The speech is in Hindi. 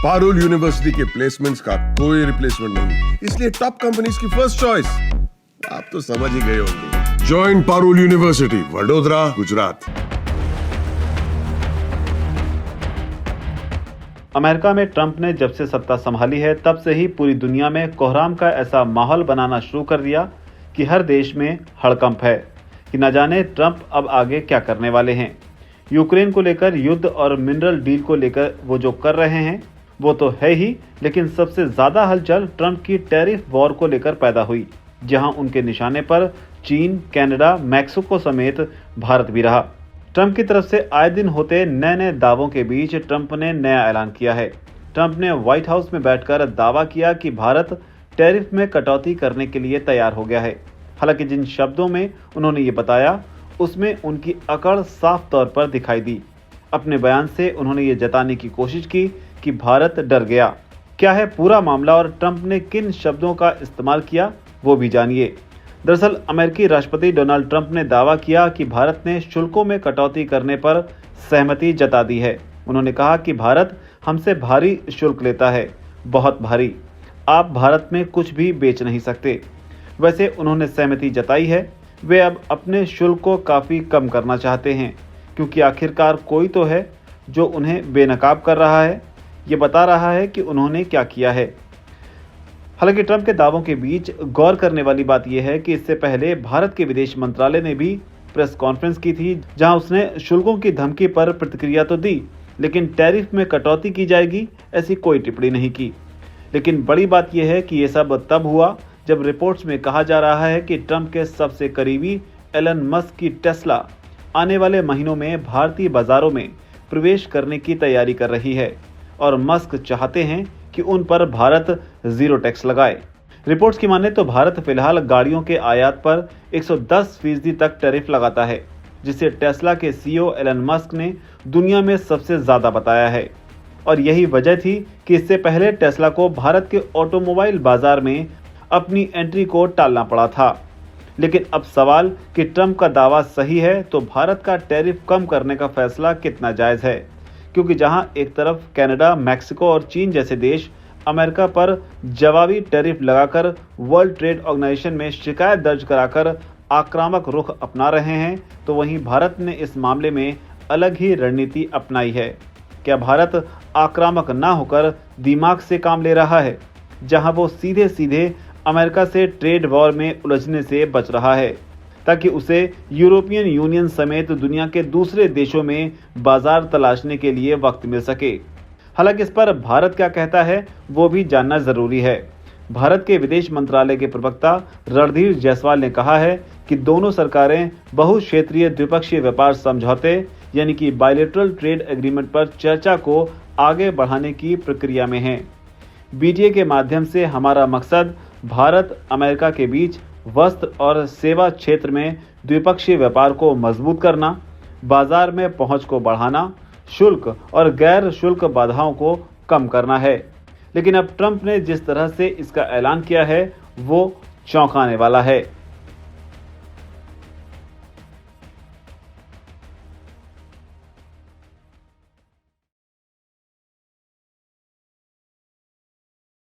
पारुल यूनिवर्सिटी के प्लेसमेंट्स का कोई रिप्लेसमेंट नहीं, इसलिए टॉप कंपनीज की फर्स्ट चॉइस। आप तो समझ ही गए होंगे। Join Parul university, Vadodara, Gujarat. America में ट्रंप ने जब से सत्ता संभाली है तब से ही पूरी दुनिया में कोहराम का ऐसा माहौल बनाना शुरू कर दिया कि हर देश में हड़कंप है कि न जाने ट्रंप अब आगे क्या करने वाले हैं। यूक्रेन को लेकर युद्ध और मिनरल डील को लेकर वो जो कर रहे हैं वो तो है ही, लेकिन सबसे ज्यादा हलचल ट्रंप की टैरिफ वॉर को लेकर पैदा हुई, जहां उनके निशाने पर चीन, कनाडा, मैक्सिको समेत भारत भी रहा। ट्रंप की तरफ से आए दिन होते नए नए दावों के बीच ट्रंप ने नया ऐलान किया है। ट्रंप ने व्हाइट हाउस में बैठकर दावा किया कि भारत टैरिफ में कटौती करने के लिए तैयार हो गया है। हालांकि जिन शब्दों में उन्होंने ये बताया उसमें उनकी अकड़ साफ तौर पर दिखाई दी। अपने बयान से उन्होंने ये जताने की कोशिश की कि भारत डर गया। क्या है पूरा मामला और ट्रंप ने किन शब्दों का इस्तेमाल किया वो भी जानिए। दरअसल अमेरिकी राष्ट्रपति डोनाल्ड ट्रंप ने दावा किया कि भारत ने शुल्कों में कटौती करने पर सहमति जता दी है। उन्होंने कहा कि भारत हमसे भारी शुल्क लेता है, बहुत भारी। आप भारत में कुछ भी बेच नहीं सकते। वैसे उन्होंने सहमति जताई है। वे अब अपने शुल्क को काफ़ी कम करना चाहते हैं, क्योंकि आखिरकार कोई तो है जो उन्हें बेनकाब कर रहा है, ये बता रहा है कि उन्होंने क्या किया है। हालांकि ट्रंप के दावों के बीच गौर करने वाली बात यह है कि इससे पहले भारत के विदेश मंत्रालय ने भी प्रेस कॉन्फ्रेंस की थी, जहां उसने शुल्कों की धमकी पर प्रतिक्रिया तो दी, लेकिन टैरिफ में कटौती की जाएगी ऐसी कोई टिप्पणी नहीं की। लेकिन बड़ी बात यह है कि यह सब तब हुआ जब रिपोर्ट्स में कहा जा रहा है कि ट्रंप के सबसे करीबी एलन मस्क की टेस्ला आने वाले महीनों में भारतीय बाजारों में प्रवेश करने की तैयारी कर रही है और मस्क चाहते हैं कि उन पर भारत जीरो टैक्स लगाए। रिपोर्ट्स की माने तो भारत फिलहाल गाड़ियों के आयात पर 110% तक टैरिफ लगाता है, जिसे टेस्ला के सीईओ एलन मस्क ने दुनिया में सबसे ज़्यादा बताया है। और यही वजह थी कि इससे पहले टेस्ला को भारत के ऑटोमोबाइल बाजार में अपनी एंट्री को टालना पड़ा था। लेकिन अब सवाल कि ट्रंप का दावा सही है तो भारत का टैरिफ कम करने का फैसला कितना जायज़ है, क्योंकि जहां एक तरफ कनाडा, मैक्सिको और चीन जैसे देश अमेरिका पर जवाबी टैरिफ लगाकर वर्ल्ड ट्रेड ऑर्गेनाइजेशन में शिकायत दर्ज कराकर आक्रामक रुख अपना रहे हैं, तो वहीं भारत ने इस मामले में अलग ही रणनीति अपनाई है। क्या भारत आक्रामक ना होकर दिमाग से काम ले रहा है, जहां वो सीधे सीधे अमेरिका से ट्रेड वॉर में उलझने से बच रहा है, ताकि उसे यूरोपियन यूनियन समेत दुनिया के दूसरे देशों में बाजार तलाशने के लिए वक्त मिल सके। हालांकि इस पर भारत क्या कहता है वो भी जानना जरूरी है। भारत के विदेश मंत्रालय के प्रवक्ता रणधीर जायसवाल ने कहा है कि दोनों सरकारें बहुक्षेत्रीय द्विपक्षीय व्यापार समझौते यानी कि बायलैटरल ट्रेड एग्रीमेंट पर चर्चा को आगे बढ़ाने की प्रक्रिया में हैं। बीटीए के माध्यम से हमारा मकसद भारत अमेरिका के बीच वस्त्र और सेवा क्षेत्र में द्विपक्षीय व्यापार को मजबूत करना, बाजार में पहुंच को बढ़ाना, शुल्क और गैर शुल्क बाधाओं को कम करना है। लेकिन अब ट्रंप ने जिस तरह से इसका ऐलान किया है वो चौंकाने वाला है।